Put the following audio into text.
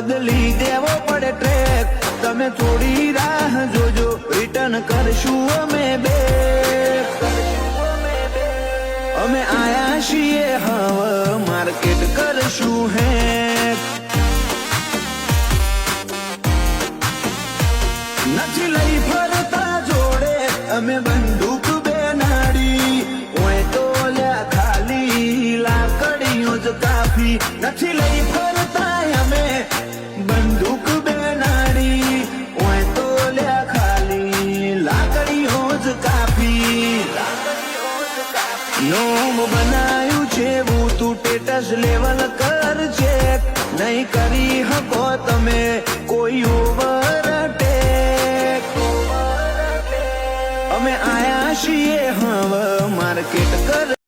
બદલી દેવો પડે ટ્રેક. તમે થોડી રાહ જોજો, રિટર્ન કરશું અમે બેક. અમે આયા છીએ હવે માર્કેટ કરશું હેક. નથી લઈ ફરતા જોડે અમે બંદૂક બેનાડી. ઓય તો લ્યા ખાલી લાકડીઓ જ કાફી. નથી લઈ ફરતા અમે બંદૂક બેનાડી. ઓય તો લ્યા ખાલી લાકડીઓ જ કાફી. નોમ બનાયું છે હું તું ટેટસ લેવલ કર ચેક. નહીં કરી હકો તમે કોઈ